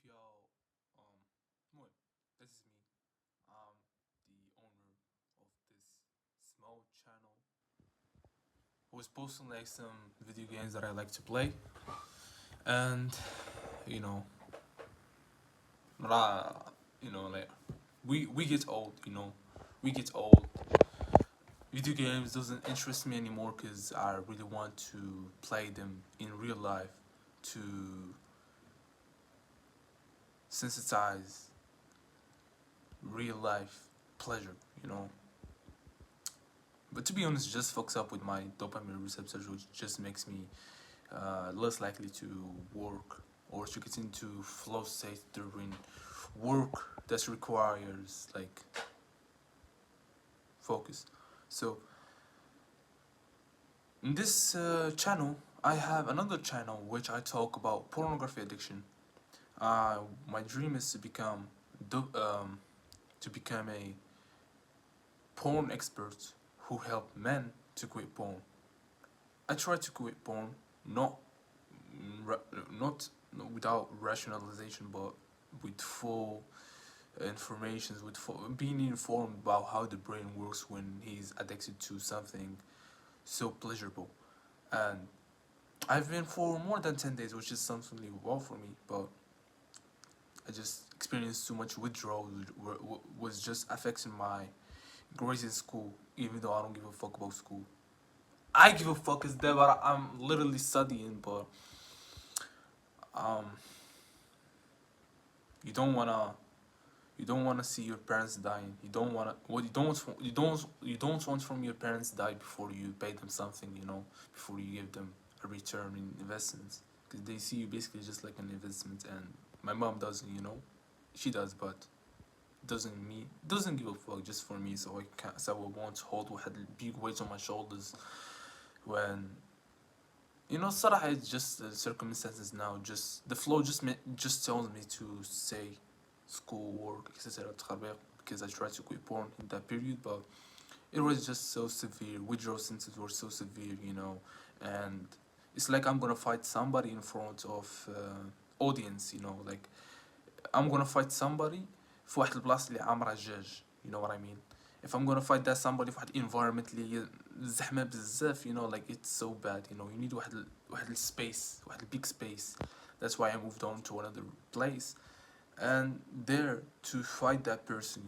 y'all. Well, this is me. I'm the owner of this small channel who is posting like some video games that I like to play. And you know, ra- like we get old. We get old. Video games doesn't interest me anymore because I really want to play them in real life to sensitize real life pleasure. You know, But to be honest, it just fucks up with my dopamine receptors, which just makes me less likely to work or to get into flow state during work that requires like focus. So in this channel, I have another channel which I talk about pornography addiction. My dream is to become to become a porn expert who help men to quit porn. I try to quit porn, not not without rationalization, but with full information, with being informed about how the brain works when he's addicted to something so pleasurable. And I've been for more than 10 days, which is something wow for me, but I just experienced too much withdrawal, was just affecting my grades in school, even though I don't give a fuck about school. I give a fuck is there, but I'm literally studying, but um, you don't wanna you don't wanna see your parents dying. You don't wanna what you don't want from your parents die before you pay them something. Before you give them a return in investments, because they see you basically just like an investment. And my mom doesn't, she does, but doesn't give a fuck just for me. So I can't. So I won't hold had big weights on my shoulders when صراحة it's just the circumstances now. Just the flow just tells me to say school, work, etc. because I tried to quit porn in that period, but it was just so severe. Withdrawal symptoms were so severe, and it's like I'm gonna fight somebody in front of audience, like I'm gonna fight somebody في واحد البلاصة اللي عامرة الجاج. You know what I mean? If I'm gonna fight that somebody في واحد environment اللي زحمة بزاف, like it's so bad, you need واحد space, واحد big space. That's why I moved on to another place, and there to fight that person,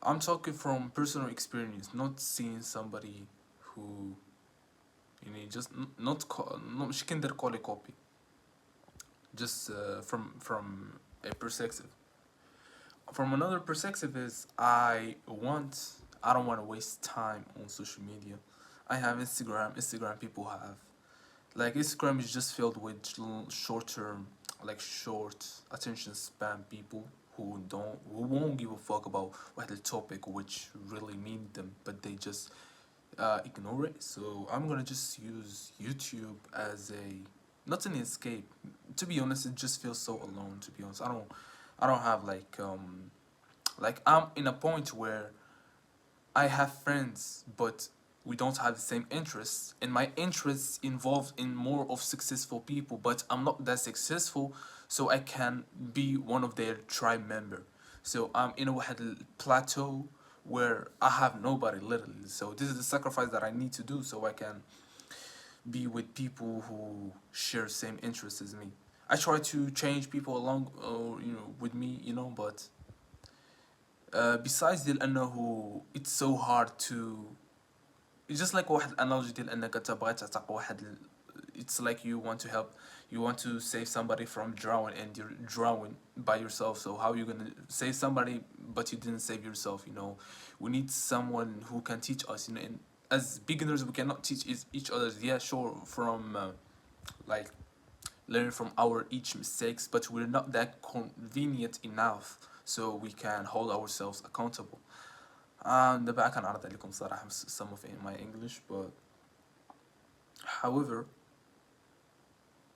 I'm talking from personal experience, not seeing somebody who just not مش كندير كولي copy, just from a perspective. From another perspective is I don't want to waste time on social media. I have Instagram people have, like, Instagram is just filled with short term, like short attention span people who won't give a fuck about what the topic which really mean them, but they just ignore it. So I'm gonna just use YouTube as a not an escape. To be honest, it just feels so alone. To be honest, I don't have like I'm in a point where I have friends, but we don't have the same interests, and my interests involved in more of successful people, but I'm not that successful, so I can be one of their tribe member. So I'm in a plateau where I have nobody literally. So this is the sacrifice that I need to do so I can be with people who share same interests as me. I try to change people along, with me, but besides ديال انه it's so hard to, it's just like واحد الانالوجي ديال انك تبغي تعتق واحد it's like you want to help, you want to save somebody from drowning and you're drowning by yourself. So how you gonna save somebody but you didn't save yourself? We need someone who can teach us, and as beginners we cannot teach each other. Yeah, sure, from like learn from our each mistakes, but we're not that convenient enough so we can hold ourselves accountable. دابا كنعرض عليكم صراحة some of my English, but however,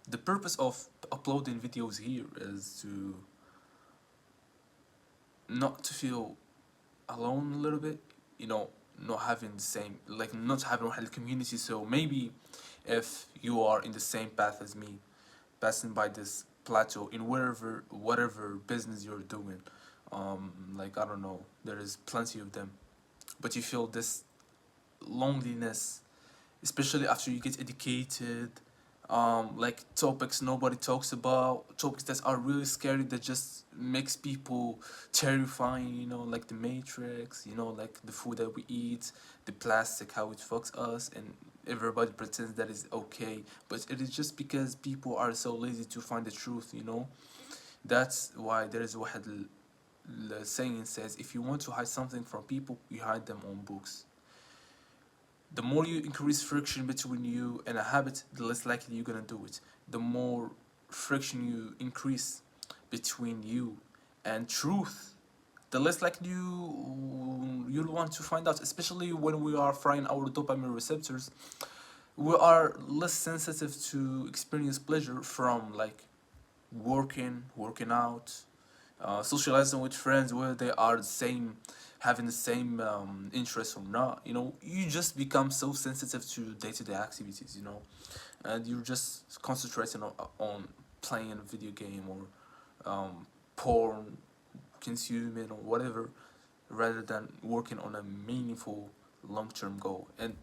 the purpose of uploading videos here is to not to feel alone a little bit, not having the same, like not having a community. So maybe if you are in the same path as me, passing by this plateau in whatever business you're doing. Like I don't know, there is plenty of them, but you feel this loneliness, especially after you get educated. Like topics nobody talks about, topics that are really scary, that just makes people terrifying, like the Matrix, like the food that we eat, the plastic, how it fucks us, and everybody pretends that is okay, but it is just because people are so lazy to find the truth. That's why there is the saying says, if you want to hide something from people, you hide them on books. The more you increase friction between you and a habit, the less likely you're gonna do it. The more friction you increase between you and truth, the less likely you'll want to find out. Especially when we are frying our dopamine receptors, we are less sensitive to experience pleasure from like working out, socializing with friends, whether they are the same, having the same interests or not. You just become so sensitive to day-to-day activities, and you're just concentrating on playing a video game or porn consuming or whatever, rather than working on a meaningful long-term goal. And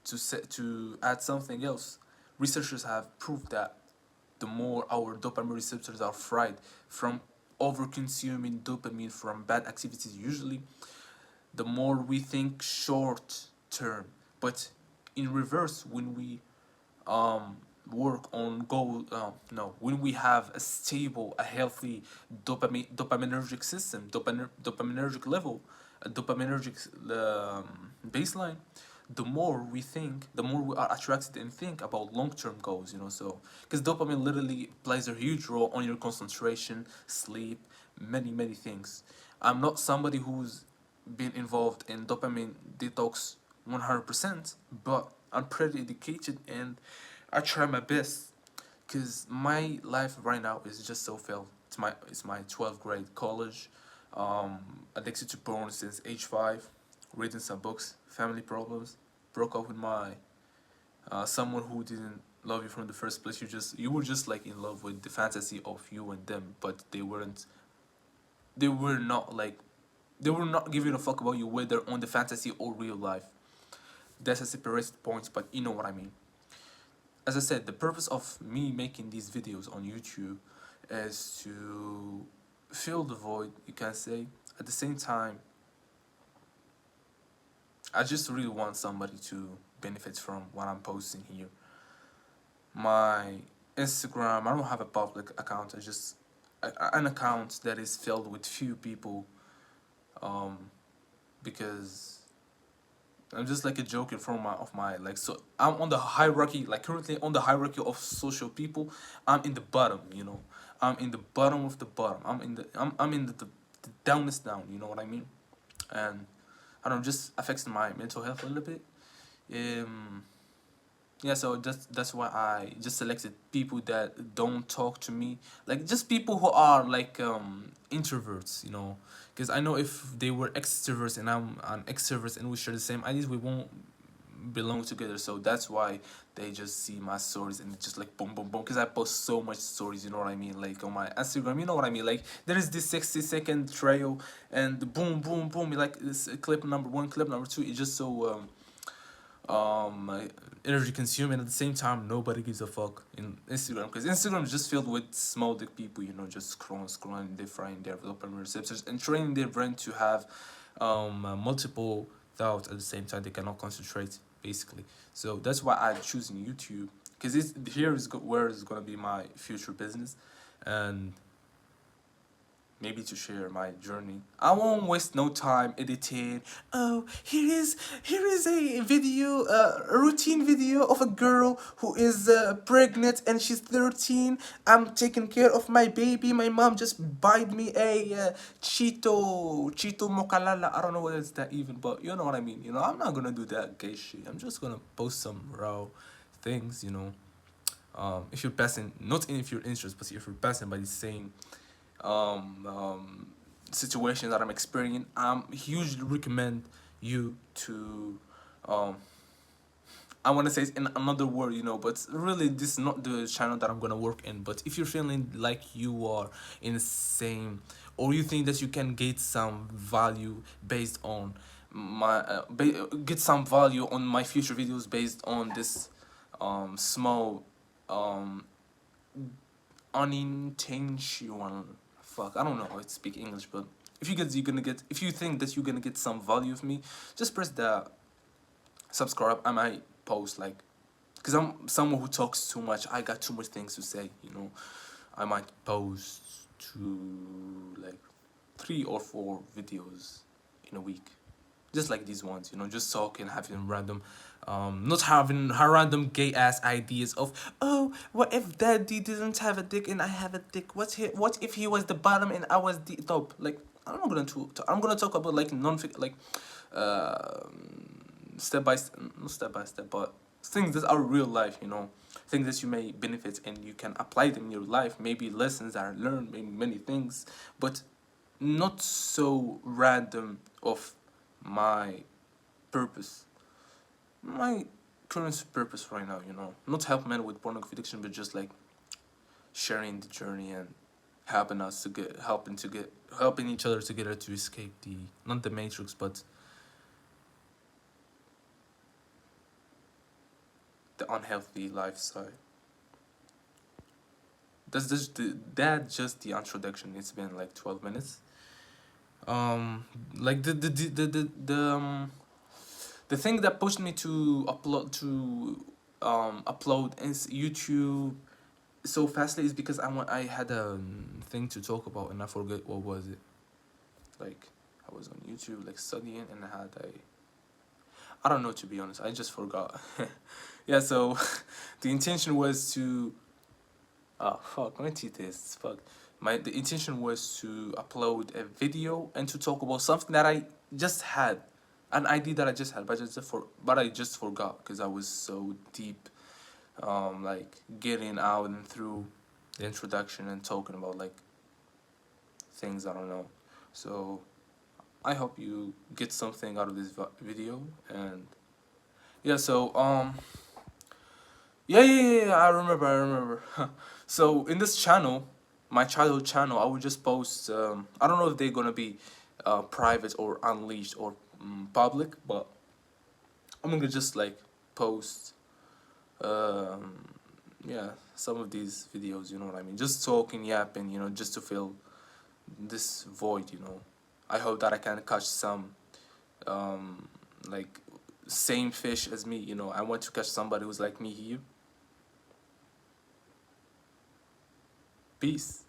to add something else, researchers have proved that the more our dopamine receptors are fried from over consuming dopamine from bad activities, usually, the more we think short term. But in reverse, when we um work on goal, no, when we have a stable, a healthy dopaminergic system, dopaminergic level, a dopaminergic baseline, the more we think, the more we are attracted and think about long-term goals, so because dopamine literally plays a huge role on your concentration, sleep, many things. I'm not somebody who's been involved in dopamine detox 100%, but I'm pretty educated and I try my best, because my life right now is just so failed. It's my 12th grade college, addicted to porn since age 5, reading some books, family problems, broke up with my someone who didn't love you from the first place. You were just like in love with the fantasy of you and them, but they were not like they were not giving a fuck about you, whether on the fantasy or real life. That's a separate point, but you know what I mean. As I said, the purpose of me making these videos on YouTube is to fill the void, you can say. At the same time, I just really want somebody to benefit from what I'm posting here. My Instagram, I don't have a public account. I just an account that is filled with few people, um, because I'm just like a joke in front of my like, so I'm on the hierarchy, like currently on the hierarchy of social people. I'm in the bottom. I'm in the bottom of the bottom. I'm in the downest down, you know what I mean? And I don't know, just affects my mental health a little bit. Um yeah, so that's why I just selected people that don't talk to me, like just people who are like introverts, because I know if they were extroverts and I'm an extrovert and we share the same ideas, we won't belong together. So that's why they just see my stories and it's just like boom boom boom, because I post so much stories, you know what I mean, like on my Instagram, you know what I mean, like there is this 60-second trail and boom boom boom, like this clip number 1, clip number 2, it's just so energy consuming. At the same time, nobody gives a fuck in Instagram, because Instagram is just filled with small dick people, just scrolling, they're frying their dopamine receptors and training their brain to have multiple thoughts at the same time. They cannot concentrate, basically. So that's why I'm choosing YouTube, because where is gonna be my future business, and maybe to share my journey. I won't waste no time editing. Oh, here is a video, a routine video of a girl who is pregnant and she's 13. I'm taking care of my baby. My mom just bought me a Cheeto Mokalala. I don't know what is that even, but you know what I mean. I'm not gonna do that gay shit. I'm just gonna post some raw things. If you're passing, not if you're interested, but if you're passing by the same um, um, situation that I'm experiencing, I hugely recommend you to um, I want to say it in another word, you know, but really this is not the channel that I'm gonna work in. But if you're feeling like you are in the same, or you think that you can get some value based on my get some value on my future videos based on this small um unintentional, fuck, I don't know how to speak English, but if you think that you're gonna get some value of me, just press the subscribe. I might post like, because I'm someone who talks too much. I got too much things to say, you know. I might post to like 3 or 4 videos in a week, just like these ones, you know, just talking, having random, not having random gay ass ideas of, oh, what if daddy didn't have a dick and I have a dick? What if he was the bottom and I was the top? Like, I'm not gonna I'm gonna talk about like non like, step by step, not step by step, but things that are real life, you know, things that you may benefit and you can apply them in your life. Maybe lessons are learned, maybe many things, but not so random of my purpose, my current purpose right now, you know, not help men with pornography addiction, but just like sharing the journey and helping each other together to escape the, not the matrix, but the unhealthy lifestyle. That's just the introduction. It's been like 12 minutes. Like the thing that pushed me to upload is YouTube so fastly is because I had a thing to talk about and I forget what was it. Like, I was on YouTube like studying and I don't know, to be honest. I just forgot. Yeah, so the intention was to, oh fuck, my teeth is fuck. The intention was to upload a video and to talk about something that I just had, an idea that I just had, but I just forgot because I was so deep, like getting out and through the introduction and talking about like things I don't know. So I hope you get something out of this video. And yeah, so yeah, I remember. So in this channel, my childhood channel, I would just post. I don't know if they're gonna be private or unleashed or public, but I'm gonna just like post. Yeah, some of these videos. You know what I mean? Just talking, yapping. You know, just to fill this void. You know, I hope that I can catch some like same fish as me. You know, I want to catch somebody who's like me here. Peace.